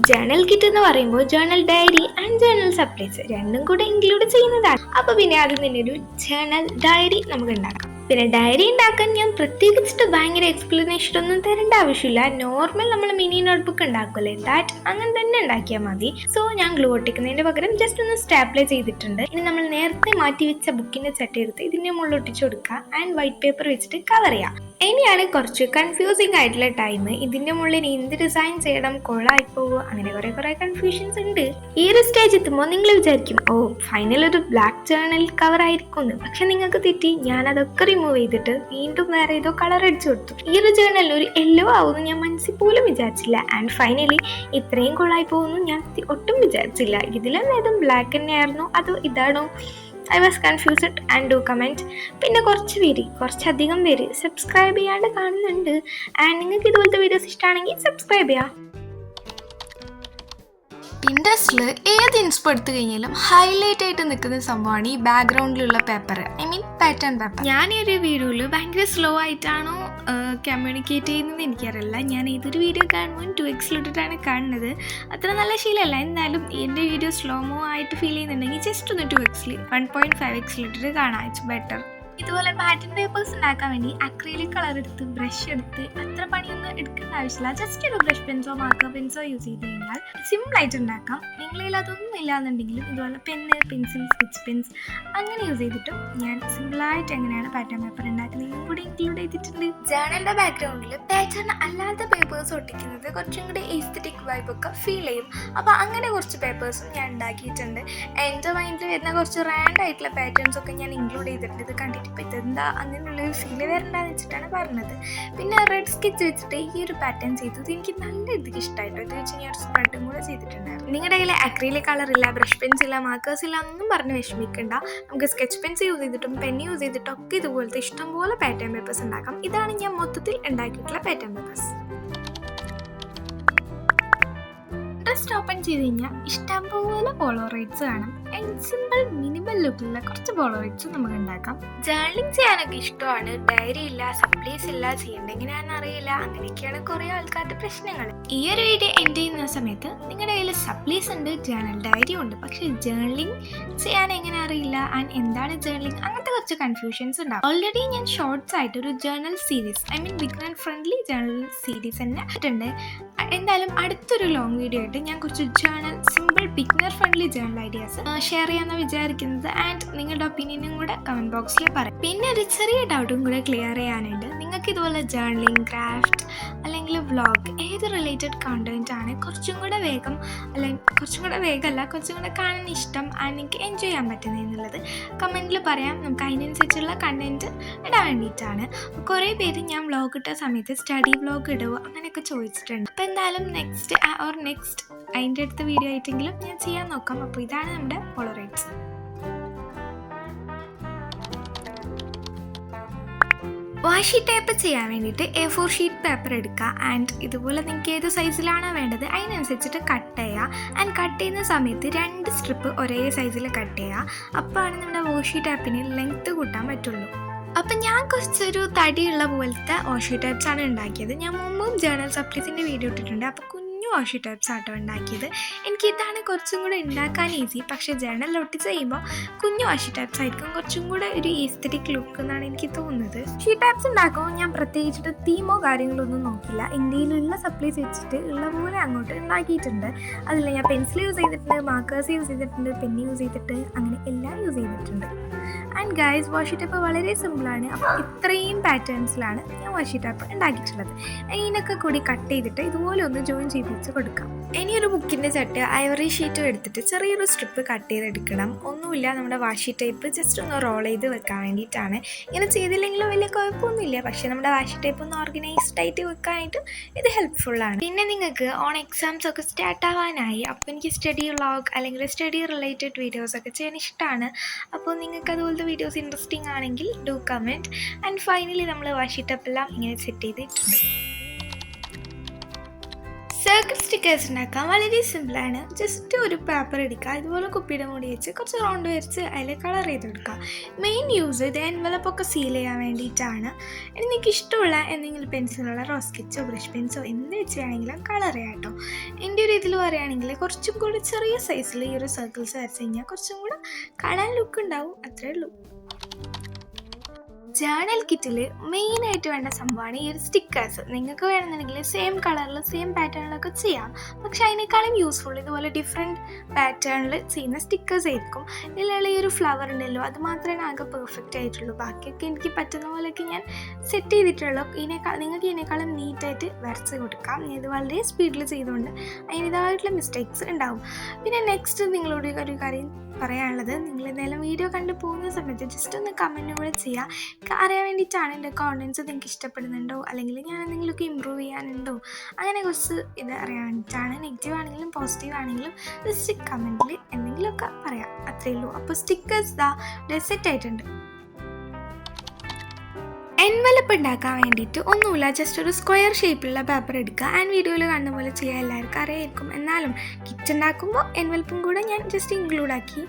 Journal kit എന്ന് പറയുമ്പോൾ journal diary and journal supplies രണ്ടും കൂടെ ഇൻക്ലൂഡ് ചെയ്യുന്നതാണ്. അപ്പോൾ പിന്നെ ആദ്യം തന്നെ ഒരു ജേണൽ ഡയറി നമുക്ക് ഉണ്ടാക്കാം. പിന്നെ ഡയറി ഉണ്ടാക്കാൻ ഞാൻ പ്രത്യേകിച്ചിട്ട് ഭയങ്കര എക്സ്പ്ലനേഷൻ ഒന്നും തരേണ്ട ആവശ്യമില്ല. നോർമൽ നമ്മൾ മിനി നോട്ട്ബുക്ക് ഉണ്ടാക്കുമല്ലേ, ദാറ്റ് അങ്ങനെ തന്നെ ഉണ്ടാക്കിയാൽ മതി. സോ ഞാൻ ഗ്ലൂ ഒട്ടിക്കുന്നതിന്റെ പകരം ജസ്റ്റ് ഒന്ന് സ്റ്റാപ്ലൈ ചെയ്തിട്ടുണ്ട്. ഇനി നമ്മൾ നേരത്തെ മാറ്റി വെച്ച ബുക്കിന്റെ ചട്ട എടുത്ത് ഇതിന്റെ മുകളിൽ ഒട്ടിച്ചു കൊടുക്കുക ആൻഡ് വൈറ്റ് പേപ്പർ വെച്ചിട്ട് കവർ ചെയ്യാം. ഇനിയാണ് കുറച്ച് കൺഫ്യൂസിങ് ആയിട്ടുള്ള ടൈം. ഇതിന്റെ മുകളിൽ എന്ത് ഡിസൈൻ ചെയ്യണം, കൊളായി പോവുക, അങ്ങനെ കുറെ കൺഫ്യൂഷൻസ് ഉണ്ട്. ഈ ഒരു സ്റ്റേജ് എത്തുമ്പോൾ നിങ്ങൾ വിചാരിക്കും ഓ ഫൈനൽ ഒരു ബ്ലാക്ക് ജേർണൽ കവർ ആയിരിക്കും എന്ന്. പക്ഷെ നിങ്ങൾക്ക് തെറ്റി. ഞാൻ അതൊക്കെ റിമൂവ് ചെയ്തിട്ട് വീണ്ടും വേറെ ഏതോ കളർ അടിച്ചു കൊടുത്തു. ഈ ഒരു ജേർണൽ ഒരു യെല്ലോ ആവുമെന്ന് ഞാൻ മനസ്സിൽ പോലും വിചാരിച്ചില്ല. ആൻഡ് ഫൈനലി ഇത്രയും കൊളായി പോകുന്നു ഞാൻ ഒട്ടും വിചാരിച്ചില്ല. ഇതിലും ഏതും ബ്ലാക്ക് തന്നെയായിരുന്നു അതോ ഇതാണോ? I was confused and do comment. പിന്നെ കുറച്ചധികം പേര് സബ്സ്ക്രൈബ് ചെയ്യാണ്ട് കാണുന്നുണ്ട്. ആൻഡ് നിങ്ങൾക്ക് ഇതുപോലത്തെ വീഡിയോസ് ഇഷ്ടമാണെങ്കിൽ സബ്സ്ക്രൈബ് ചെയ്യാം. ഇൻട്രസ്റ്റിൽ ഏത് ഇൻസ്പോ എടുത്തു കഴിഞ്ഞാലും ഹൈലൈറ്റ് ആയിട്ട് നിൽക്കുന്ന സംഭവമാണ് ഈ ബാക്ക്ഗ്രൗണ്ടിലുള്ള paper, I mean pattern paper. ഞാൻ ഈ ഒരു വീഡിയോയിൽ ഭയങ്കര സ്ലോ ആയിട്ടാണോ കമ്മ്യൂണിക്കേറ്റ് ചെയ്യുന്നത് എനിക്കറിയില്ല. ഞാൻ ഏതൊരു വീഡിയോ കാണുമ്പോൾ 2x ഇട്ടിട്ടാണ് കാണുന്നത്. അത്ര നല്ല ശീലമല്ല. എന്നാലും എൻ്റെ വീഡിയോ സ്ലോമോ ആയിട്ട് ഫീൽ ചെയ്യുന്നുണ്ടെങ്കിൽ ജസ്റ്റ് ഒന്ന് 2x 1.5x ഇട്ടിട്ട് കാണാം. It's better. ഇതുപോലെ പാറ്റേൺ പേപ്പേഴ്സ് ഉണ്ടാക്കാൻ വേണ്ടി അക്രിലിക് കളർ എടുത്ത് ബ്രഷ് എടുത്ത് അത്ര പണിയൊന്നും എടുക്കേണ്ട ആവശ്യമില്ല. ജസ്റ്റ് ഒരു ബ്രഷ് പെൻസോ മാർക്കർ പെൻസോ യൂസ് ചെയ്ത് കഴിഞ്ഞാൽ സിമ്പിളായിട്ട് ഉണ്ടാക്കാം. നിങ്ങളിൽ അതൊന്നും ഇല്ലാന്നുണ്ടെങ്കിലും ഇതുപോലെ പെന്ന്, പെൻസിൽ, സ്കെച്ച് പെൻസ് അങ്ങനെ യൂസ് ചെയ്തിട്ടും ഞാൻ സിമ്പിളായിട്ട് എങ്ങനെയാണ് പാറ്റേൺ പേപ്പർ ഉണ്ടാക്കുന്നതും കൂടി ഇൻക്ലൂഡ് ചെയ്തിട്ടുണ്ട്. ജേണലിൻ്റെ ബാക്ക്ഗ്രൗണ്ടിൽ പാറ്റേൺ അല്ലാത്ത പേപ്പേഴ്സ് ഒട്ടിക്കുന്നത് കുറച്ചും കൂടി എസ്തെറ്റിക് വൈബൊക്കെ ഫീൽ ചെയ്യും. അപ്പോൾ അങ്ങനെ കുറച്ച് പേപ്പേഴ്സും ഞാൻ ഉണ്ടാക്കിയിട്ടുണ്ട്. എൻ്റെ മൈൻഡിൽ വരുന്ന കുറച്ച് റാൻഡ് ആയിട്ടുള്ള പാറ്റേൺസ് ഒക്കെ ഞാൻ ഇൻക്ലൂഡ് ചെയ്തിട്ടുണ്ട്. ഇത് കണ്ടിട്ട് ഇപ്പം ഇതെന്താ അങ്ങനെയുള്ളൊരു ഫീല് വരണ്ടെന്ന് വെച്ചിട്ടാണ് പറഞ്ഞത്. പിന്നെ റെഡ് സ്കെച്ച് വെച്ചിട്ട് ഈ ഒരു പാറ്റേൺ ചെയ്തത് എനിക്ക് നല്ല രീതിക്ക് ഇഷ്ടമായിട്ടോ. ഇത് വെച്ച് ഞാൻ ഒരു സ്പ്രെഡും കൂടെ ചെയ്തിട്ടുണ്ടായിരുന്നു. നിങ്ങളുടെ കയ്യിൽ അക്രിലിക് കളർ ഇല്ല, ബ്രഷ് പെൻസ് ഇല്ല, മാർക്കേഴ്സ് ഇല്ല ഒന്നും പറഞ്ഞ് വിഷമിക്കണ്ട. നമുക്ക് സ്കെച്ച് പെൻസ് യൂസ് ചെയ്തിട്ടും പെന്ന് യൂസ് ചെയ്തിട്ടും ഒക്കെ ഇതുപോലത്തെ ഇഷ്ടംപോലെ പാറ്റേൺ പേപ്പേഴ്സ് ഉണ്ടാക്കാം. ഇതാണ് ഞാൻ മൊത്തത്തിൽ ഉണ്ടാക്കിയിട്ടുള്ള പാറ്റേൺ പേപ്പേഴ്സ്. ഇൻട്രസ്റ്റ് ഓപ്പൺ ചെയ്ത് കഴിഞ്ഞാൽ ഇഷ്ടംപോലെ പോളോറൈഡ്സ് കാണാം. സിമ്പിൾ മിനിമൽ ലുക്കിലുള്ള കുറച്ച് പോളോറൈഡ്സ് നമുക്ക് ഉണ്ടാക്കാം. ജേർണലിംഗ് ചെയ്യാനൊക്കെ ഇഷ്ടമാണ്. ഡയറി ഇല്ല, സപ്ലൈസ് ഇല്ല, ചെയ്യണ്ടെങ്ങനെയാണെന്ന് അറിയില്ല. അങ്ങനെയൊക്കെയാണ് കുറേ ആൾക്കാരുടെ പ്രശ്നങ്ങൾ. ഈ ഒരു വീഡിയോ എൻഡ് ചെയ്യുന്ന സമയത്ത് നിങ്ങളുടെ കയ്യിൽ സപ്ലൈസ് ഉണ്ട്, ജേർണൽ ഡയറി ഉണ്ട്, പക്ഷെ ജേർണലിംഗ് ചെയ്യാൻ എങ്ങനെ അറിയില്ല ആൻഡ് എന്താണ് ജേർണലിംഗ്, അങ്ങനത്തെ കുറച്ച് കൺഫ്യൂഷൻസ് ഉണ്ടാവും. ഓൾറെഡി ഞാൻ ഷോർട്സ് ആയിട്ട് ഒരു journal series, I mean beginner friendly journal series തന്നെ ഇട്ടുണ്ട്. എന്തായാലും അടുത്തൊരു ലോങ് വീഡിയോ ആയിട്ട് ഞാൻ കുറച്ച് journal simple beginner friendly journal ideas share ചെയ്യാമെന്ന് വിചാരിക്കുന്നത്. ആൻഡ് നിങ്ങളുടെ ഒപ്പീനിയനും കൂടെ കമൻറ്റ് ബോക്സിൽ പറയാം. പിന്നെ ഒരു ചെറിയ ഡൗട്ടും കൂടെ ക്ലിയർ ചെയ്യാനുണ്ട്. നിങ്ങൾക്ക് ഇതുപോലെ ജേർണലിംഗ്, ക്രാഫ്റ്റ് അല്ലെങ്കിൽ വ്ളോഗ് ഏത് റിലേറ്റഡ് കണ്ടന്റ് ആണ് കുറച്ചും കൂടെ വേഗം, അല്ലെങ്കിൽ കുറച്ചും കൂടെ കാണാൻ ഇഷ്ടം ആൻഡ് നിങ്ങൾക്ക് എൻജോയ് ചെയ്യാൻ പറ്റുന്നത് എന്നുള്ളത് കമൻറ്റിൽ പറയാം. നമുക്ക് അതിനനുസരിച്ചുള്ള കണ്ടന്റ് ഇടാൻ വേണ്ടിയിട്ടാണ്. കുറേ പേര് ഞാൻ വ്ളോഗ് ഇട്ട സമയത്ത് സ്റ്റഡി വ്ളോഗ് ഇടുമോ അങ്ങനെയൊക്കെ ചോദിച്ചിട്ടുണ്ട്. അപ്പോൾ എന്തായാലും നെക്സ്റ്റ് അതിൻ്റെ അടുത്ത വീഡിയോ ആയിട്ടെങ്കിലും ഞാൻ ചെയ്യാൻ നോക്കാം. അപ്പോൾ ഇതാണ് നമ്മുടെ പോളറൈഡ്സ്. വാഷി ടേപ്പ് ചെയ്യാൻ വേണ്ടിയിട്ട് A4 ഷീറ്റ് പേപ്പർ എടുക്കുക. ആൻഡ് ഇതുപോലെ നിങ്ങൾക്ക് ഏത് സൈസിലാണോ വേണ്ടത് അതിനനുസരിച്ചിട്ട് കട്ട് ചെയ്യുക. ആൻഡ് കട്ട് ചെയ്യുന്ന സമയത്ത് 2 സ്ട്രിപ്പ് ഒരേ സൈസിൽ കട്ട് ചെയ്യുക. അപ്പോഴാണ് നമ്മുടെ വാഷി ടേപ്പിന് ലെങ്ത്ത് കൂട്ടാൻ പറ്റുള്ളൂ. അപ്പം ഞാൻ കുറച്ചൊരു തടിയുള്ള പോലത്തെ വാഷി ടേപ്സ് ആണ് ഉണ്ടാക്കിയത്. ഞാൻ മുമ്പും ജേർണൽ സപ്ലൈസിൻ്റെ വീഡിയോ ഇട്ടിട്ടുണ്ട്. അപ്പോൾ കുഞ്ഞു വാഷി ടേപ്സ് ആട്ടോ ഉണ്ടാക്കിയത്. എനിക്ക് ഇതാണ് കുറച്ചും കൂടെ ഉണ്ടാക്കാൻ ഈസി. പക്ഷേ ജേർണൽ ഒട്ടിച്ച് ചെയ്യുമ്പോൾ കുഞ്ഞു വാഷി ടേപ്സ് ആയിരിക്കും കുറച്ചും കൂടെ ഒരു എസ്തെറ്റിക് ലുക്ക് എന്നാണ് എനിക്ക് തോന്നുന്നത്. ഷീ ടേപ്സ് ഉണ്ടാക്കുമ്പോൾ ഞാൻ പ്രത്യേകിച്ചിട്ട് തീമോ കാര്യങ്ങളോ ഒന്നും നോക്കില്ല. ഇന്ത്യയിലുള്ള സപ്ലൈസ് വെച്ചിട്ട് ഉള്ള പോലെ അങ്ങോട്ട് ഉണ്ടാക്കിയിട്ടുണ്ട്. അതിൽ ഞാൻ പെൻസിൽ യൂസ് ചെയ്തിട്ടുണ്ട്, മാർക്കേഴ്സ് യൂസ് ചെയ്തിട്ടുണ്ട്, പെന്ന് യൂസ് ചെയ്തിട്ട് അങ്ങനെ എല്ലാം യൂസ് ചെയ്തിട്ടുണ്ട്. ആൻഡ് ഗൈസ്, വാഷി ടേപ്പ് വളരെ സിമ്പിളാണ്. അപ്പോൾ ഇത്രയും പാറ്റേൺസിലാണ് ഞാൻ വാഷി ടേപ്പ് ഉണ്ടാക്കിയിട്ടുള്ളത്. ഇതിനൊക്കെ കൂടി കട്ട് ചെയ്തിട്ട് ഇതുപോലെ ഒന്ന് ജോയിൻ ചെയ്യിപ്പിച്ച് കൊടുക്കാം. ഇനിയൊരു ബുക്കിൻ്റെ ചട്ട ഐവറി ഷീറ്റും എടുത്തിട്ട് ചെറിയൊരു സ്ട്രിപ്പ് കട്ട് ചെയ്തെടുക്കണം. ഒന്നുമില്ല, നമ്മുടെ വാഷി ടേപ്പ് ജസ്റ്റ് ഒന്ന് റോൾ ചെയ്ത് വെക്കാൻ വേണ്ടിയിട്ടാണ്. ഇങ്ങനെ ചെയ്തില്ലെങ്കിലും വലിയ കുഴപ്പമൊന്നുമില്ല. പക്ഷേ നമ്മുടെ വാഷി ടേപ്പ് ഒന്ന് ഓർഗനൈസ്ഡ് ആയിട്ട് വെക്കാനായിട്ട് ഇത് ഹെൽപ്ഫുള്ളാണ്. പിന്നെ നിങ്ങൾക്ക് ഓൺ എക്സാംസ് ഒക്കെ സ്റ്റാർട്ട് ആവാനായി. അപ്പോൾ എനിക്ക് സ്റ്റഡി വ്ളോഗ് അല്ലെങ്കിൽ സ്റ്റഡി റിലേറ്റഡ് വീഡിയോസ് ഒക്കെ ചെയ്യാൻ ഇഷ്ടമാണ്. അപ്പോൾ നിങ്ങൾക്ക് അതുപോലത്തെ വീഡിയോസ് ഇൻട്രസ്റ്റിംഗ് ആണെങ്കിൽ ഡു കമൻറ്റ്. ആൻഡ് ഫൈനലി നമ്മൾ വാഷി ടേപ്പെല്ലാം ഇങ്ങനെ സെറ്റ് ചെയ്തിട്ടുണ്ട്. സർക്കിൾ സ്റ്റിക്കേഴ്സ് ഉണ്ടാക്കാൻ വളരെ സിമ്പിളാണ്. ജസ്റ്റ് ഒരു പേപ്പർ എടുക്കുക, ഇതുപോലെ കുപ്പിയുടെ മൂടി വെച്ച് കുറച്ച് റൗണ്ട് വരച്ച് അതിൽ കളർ ചെയ്ത് കൊടുക്കുക. മെയിൻ യൂസ് ഇത് എൻവലപ്പൊക്കെ സീൽ ചെയ്യാൻ വേണ്ടിയിട്ടാണ്. ഇനി നിങ്ങൾക്ക് ഇഷ്ടമുള്ള എന്തെങ്കിലും പെൻസിലുള്ള റോസ് സ്കെച്ചോ ബ്രഷ് പെൻസോ എന്ത് വെച്ച് വേണമെങ്കിലും കളർ ചെയ്യാം കേട്ടോ. എൻ്റെ ഒരു ഇതിൽ പറയുകയാണെങ്കിൽ കുറച്ചും കൂടി ചെറിയ സൈസിൽ ഈ ഒരു സർക്കിൾസ് വരച്ച് കഴിഞ്ഞാൽ കുറച്ചും കൂടെ കാണാൻ ലുക്ക് ഉണ്ടാവും, അത്രേ ഉള്ളൂ. ജേണൽ കിറ്റിൽ മെയിനായിട്ട് വേണ്ട സംഭവമാണ് ഈ ഒരു സ്റ്റിക്കേഴ്സ്. നിങ്ങൾക്ക് വേണമെന്നുണ്ടെങ്കിൽ സെയിം കളറിൽ സെയിം പാറ്റേണിലൊക്കെ ചെയ്യാം, പക്ഷെ അതിനേക്കാളും യൂസ്ഫുൾ ഇതുപോലെ ഡിഫറെൻറ്റ് പാറ്റേണിൽ ചെയ്യുന്ന സ്റ്റിക്കേഴ്സ് ആയിരിക്കും. ഇതിലുള്ള ഈ ഒരു ഫ്ലവർ ഉണ്ടല്ലോ, അത് മാത്രമേ ആകെ പെർഫെക്റ്റ് ആയിട്ടുള്ളൂ. ബാക്കിയൊക്കെ എനിക്ക് പറ്റുന്ന പോലെയൊക്കെ ഞാൻ സെറ്റ് ചെയ്തിട്ടുള്ളൂ. നിങ്ങൾക്ക് ഇതിനേക്കാളും നീറ്റായിട്ട് വരച്ച് കൊടുക്കാം. ഇത് വളരെ സ്പീഡിൽ ചെയ്തുകൊണ്ട് അതിൻ്റേതായിട്ടുള്ള മിസ്റ്റേക്സ് ഉണ്ടാവും. പിന്നെ നെക്സ്റ്റ് നിങ്ങളോട് ഒരു കാര്യം പറയാനുള്ളത്, നിങ്ങൾ എന്തെങ്കിലും വീഡിയോ കണ്ടു പോകുന്ന സമയത്ത് ജസ്റ്റ് ഒന്ന് കമൻറ്റും കൂടെ ചെയ്യുക. അറിയാൻ വേണ്ടിയിട്ടാണ് എൻ്റെ കോണ്ടൻസ് നിങ്ങൾക്ക് ഇഷ്ടപ്പെടുന്നുണ്ടോ, അല്ലെങ്കിൽ ഞാൻ എന്തെങ്കിലുമൊക്കെ ഇമ്പ്രൂവ് ചെയ്യാനുണ്ടോ, അങ്ങനെ കുറച്ച് ഇത് അറിയാൻ വേണ്ടിയിട്ടാണ്. നെഗറ്റീവ് ആണെങ്കിലും പോസിറ്റീവ് ആണെങ്കിലും ജസ്റ്റ് കമൻറ്റിൽ എന്തെങ്കിലുമൊക്കെ പറയാം, അത്രയേ ഉള്ളൂ. അപ്പോൾ സ്റ്റിക്കേഴ്സ് സെറ്റ് ആയിട്ടുണ്ട്. എൻവലപ്പ് ഉണ്ടാക്കാൻ വേണ്ടിയിട്ട് ഒന്നുമില്ല, ജസ്റ്റ് ഒരു സ്ക്വയർ ഷേപ്പിലുള്ള പേപ്പർ എടുക്കുക. ആൻഡ് വീഡിയോയിൽ കാണുന്ന പോലെ ചെയ്യാൻ എല്ലാവർക്കും അറിയായിരിക്കും. എന്നാലും കിറ്റ് ഉണ്ടാക്കുമ്പോൾ എൻവലപ്പും കൂടെ ഞാൻ ജസ്റ്റ് ഇൻക്ലൂഡ് ആക്കി